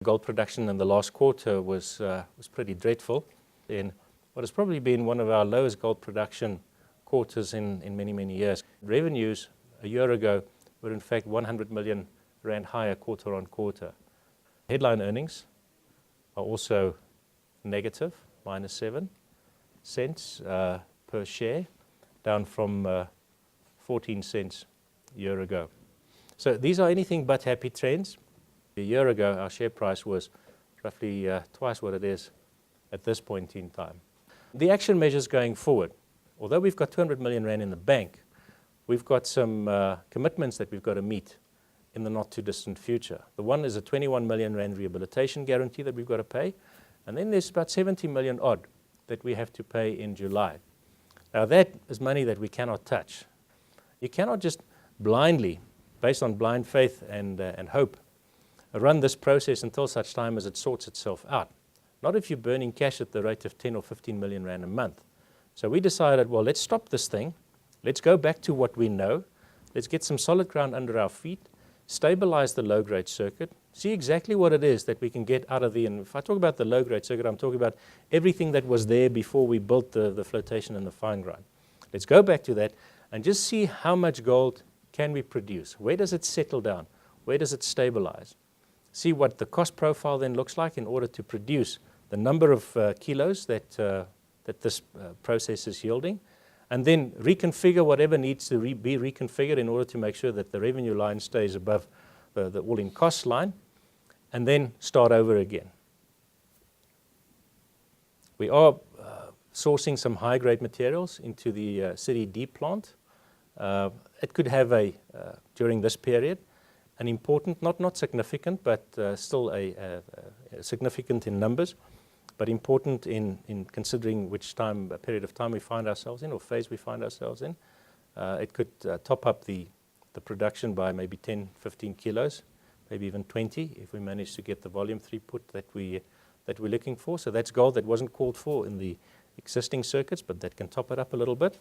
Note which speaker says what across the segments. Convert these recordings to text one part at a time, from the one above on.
Speaker 1: Gold production in the last quarter was pretty dreadful, in what has probably been one of our lowest gold production quarters in many, many years. Revenues a year ago were in fact 100 million rand higher quarter on quarter. Headline earnings are also negative, -7 cents per share, down from 14 cents a year ago. So these are anything but happy trends. A year ago, our share price was roughly twice what it is at this point in time. The action measures going forward, although we've got 200 million rand in the bank, we've got some commitments that we've got to meet in the not too distant future. The one is a 21 million rand rehabilitation guarantee that we've got to pay, and then there's about 70 million odd that we have to pay in July. Now that is money that we cannot touch. You cannot just blindly, based on blind faith and hope, run this process until such time as it sorts itself out. Not if you're burning cash at the rate of 10 or 15 million rand a month. So we decided, well, let's stop this thing. Let's go back to what we know. Let's get some solid ground under our feet, stabilize the low-grade circuit, see exactly what it is that we can get out of the, and if I talk about the low-grade circuit, I'm talking about everything that was there before we built the flotation and the fine grind. Let's go back to that and just see how much gold can we produce. Where does it settle down? Where does it stabilize? See what the cost profile then looks like in order to produce the number of kilos that this process is yielding, and then reconfigure whatever needs to be reconfigured in order to make sure that the revenue line stays above the all-in cost line, and then start over again. We are sourcing some high-grade materials into the City D plant. It could have during this period, an important, not significant, but still significant in numbers, but important in considering which period of time we find ourselves in, or phase we find ourselves in. It could top up the production by maybe 10, 15 kilos, maybe even 20 if we manage to get the volume throughput that we're looking for. So that's gold that wasn't called for in the existing circuits, but that can top it up a little bit.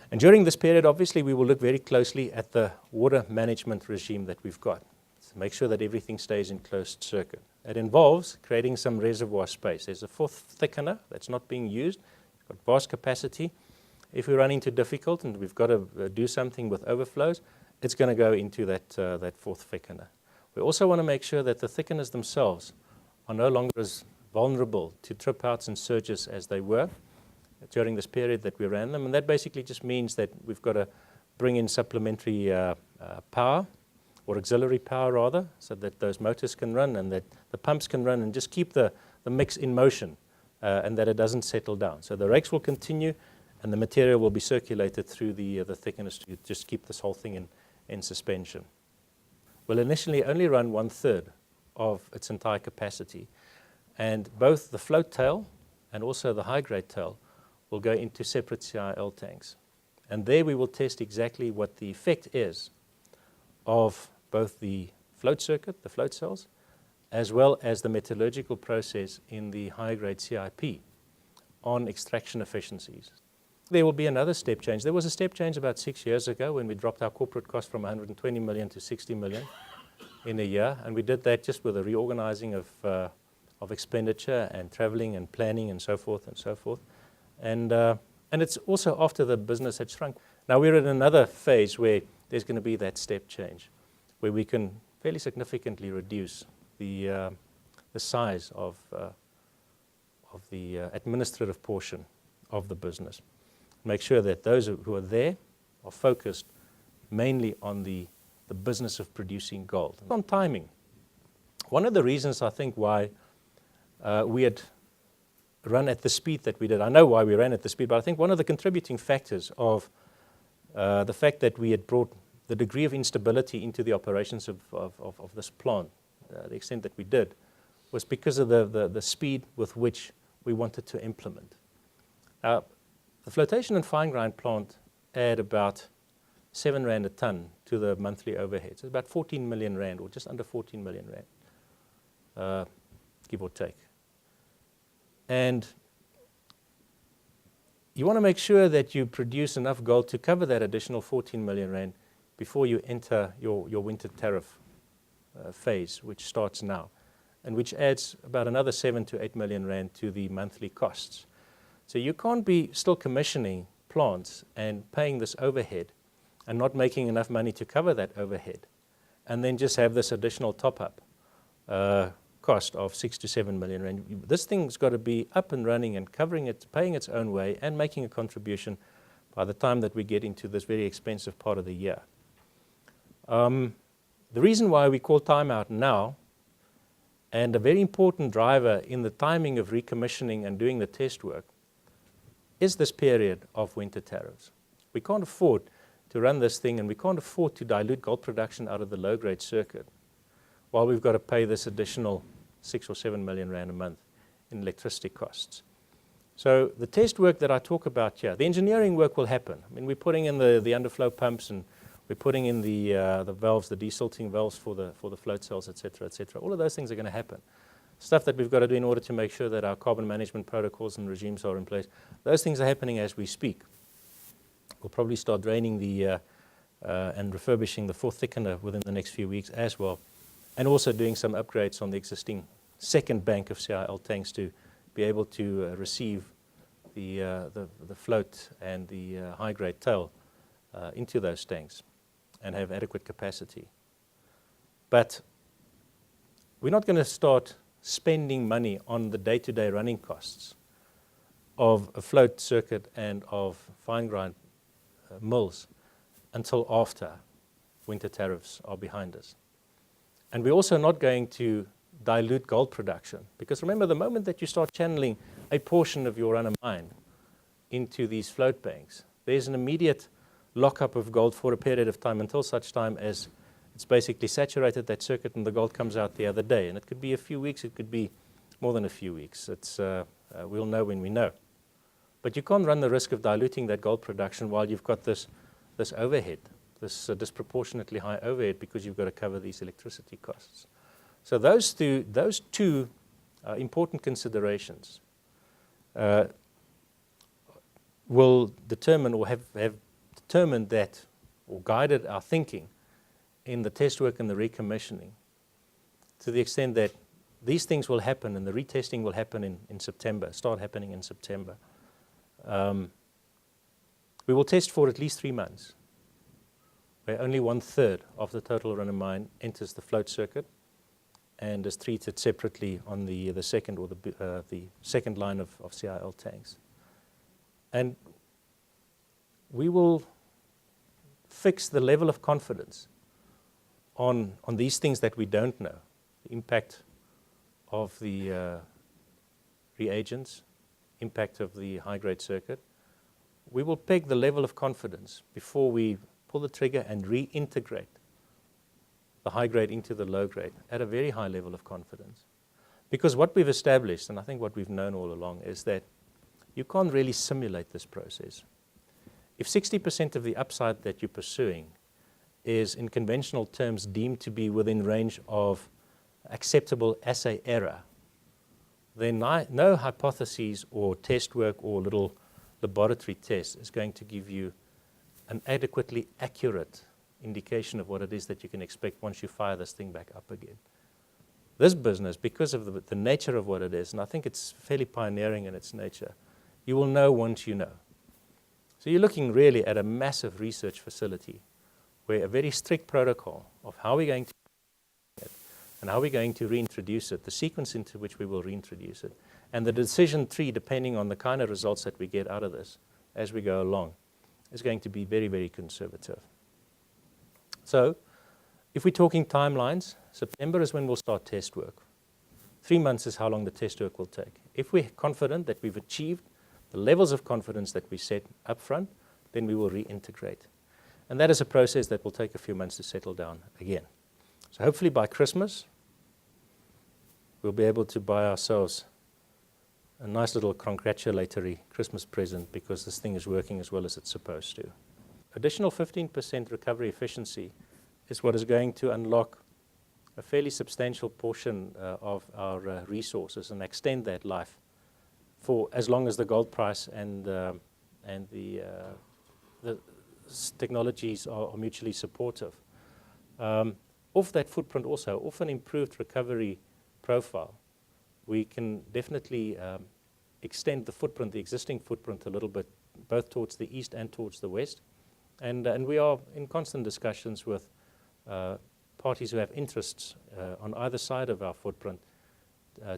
Speaker 1: And during this period, obviously, we will look very closely at the water management regime that we've got to make sure that everything stays in closed circuit. It involves creating some reservoir space. There's a fourth thickener that's not being used. It's got vast capacity. If we run into difficult and we've got to do something with overflows, it's going to go into that fourth thickener. We also want to make sure that the thickeners themselves are no longer as vulnerable to trip outs and surges as they were during this period that we ran them. And that basically just means that we've got to bring in supplementary power, or auxiliary power rather, so that those motors can run and that the pumps can run and just keep the mix in motion and that it doesn't settle down. So the rakes will continue and the material will be circulated through the thickeners to just keep this whole thing in suspension. We'll initially only run 1/3 of its entire capacity, and both the float tail and also the high-grade tail will go into separate CIL tanks. And there we will test exactly what the effect is of both the float circuit, the float cells, as well as the metallurgical process in the high-grade CIP on extraction efficiencies. There will be another step change. There was a step change about 6 years ago when we dropped our corporate cost from 120 million to 60 million in a year, and we did that just with a reorganizing of expenditure and traveling and planning and so forth and so forth. And it's also after the business had shrunk. Now we're in another phase where there's going to be that step change, where we can fairly significantly reduce the size of the administrative portion of the business. Make sure that those who are there are focused mainly on the business of producing gold. On timing, one of the reasons I think why we had run at the speed that we did, I know why we ran at the speed, but I think one of the contributing factors of the fact that we had brought the degree of instability into the operations of this plant, the extent that we did, was because of the speed with which we wanted to implement. The flotation and fine grind plant add about 7 rand a ton to the monthly overheads. It's about 14 million rand, or just under 14 million rand, give or take. And you want to make sure that you produce enough gold to cover that additional 14 million rand before you enter your winter tariff phase, which starts now. and which adds about another 7 to 8 million rand to the monthly costs. So you can't be still commissioning plants and paying this overhead and not making enough money to cover that overhead, and then just have this additional top-up cost of 6 to 7 million rand. This thing's got to be up and running and covering it, paying its own way, and making a contribution by the time that we get into this very expensive part of the year. The reason why we call timeout now, and a very important driver in the timing of recommissioning and doing the test work, is this period of winter tariffs. We can't afford to run this thing, and we can't afford to dilute gold production out of the low-grade circuit while we've got to pay this additional 6 or 7 million rand a month in electricity costs. So the test work that I talk about here, the engineering work will happen. I mean, we're putting in the underflow pumps, and we're putting in the valves, the desilting valves for the float cells, et cetera, et cetera. All of those things are going to happen. Stuff that we've got to do in order to make sure that our carbon management protocols and regimes are in place. Those things are happening as we speak. We'll probably start draining and refurbishing the fourth thickener within the next few weeks as well, and also doing some upgrades on the existing second bank of CIL tanks to be able to receive the float and the high-grade tail into those tanks and have adequate capacity. But we're not going to start spending money on the day-to-day running costs of a float circuit and of fine grind mills until after winter tariffs are behind us. And we're also not going to dilute gold production, because remember, the moment that you start channeling a portion of your run-of-mine into these float banks, there's an immediate lockup of gold for a period of time until such time as it's basically saturated that circuit and the gold comes out the other day. And it could be a few weeks, it could be more than a few weeks. We'll know when we know. But you can't run the risk of diluting that gold production while you've got this overhead, this disproportionately high overhead, because you've got to cover these electricity costs. So those two important considerations will determine, or have determined that, or guided our thinking in the test work and the recommissioning, to the extent that these things will happen and the retesting will happen in September, start happening in September. We will test for at least 3 months, where only 1/3 of the total run-of-mine enters the float circuit and is treated separately on the second, or the second line of CIL tanks. And we will fix the level of confidence on these things that we don't know, the impact of the reagents, impact of the high-grade circuit. We will peg the level of confidence before we pull the trigger and reintegrate the high-grade into the low-grade at a very high level of confidence. Because what we've established, and I think what we've known all along, is that you can't really simulate this process. If 60% of the upside that you're pursuing is, in conventional terms, deemed to be within range of acceptable assay error, then no hypotheses or test work or little laboratory test is going to give you an adequately accurate indication of what it is that you can expect once you fire this thing back up again. This business, because of the nature of what it is, and I think it's fairly pioneering in its nature, you will know once you know. So you're looking really at a massive research facility where a very strict protocol of how we're going to do it and how we're going to reintroduce it, the sequence into which we will reintroduce it, and the decision tree, depending on the kind of results that we get out of this as we go along, is going to be very, very conservative. So if we're talking timelines, September is when we'll start test work. 3 months is how long the test work will take. If we're confident that we've achieved the levels of confidence that we set up front, then we will reintegrate. And that is a process that will take a few months to settle down again. So hopefully by Christmas, we'll be able to buy ourselves a nice little congratulatory Christmas present, because this thing is working as well as it's supposed to. Additional 15% recovery efficiency is what is going to unlock a fairly substantial portion of our resources and extend that life for as long as the gold price and the technologies are mutually supportive. Off that footprint also, off an improved recovery profile, we can definitely extend the footprint, the existing footprint a little bit, both towards the east and towards the west. And we are in constant discussions with parties who have interests on either side of our footprint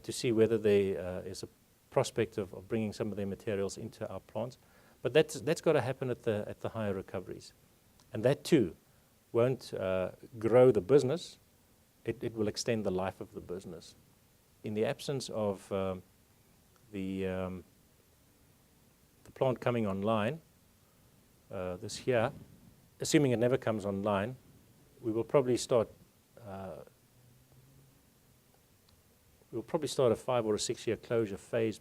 Speaker 1: to see whether there is a prospect of bringing some of their materials into our plants. But that's got to happen at the higher recoveries. And that too won't grow the business, it will extend the life of the business. In the absence of the plant coming online this year, assuming it never comes online, we will probably start a 5 or a 6 year closure phase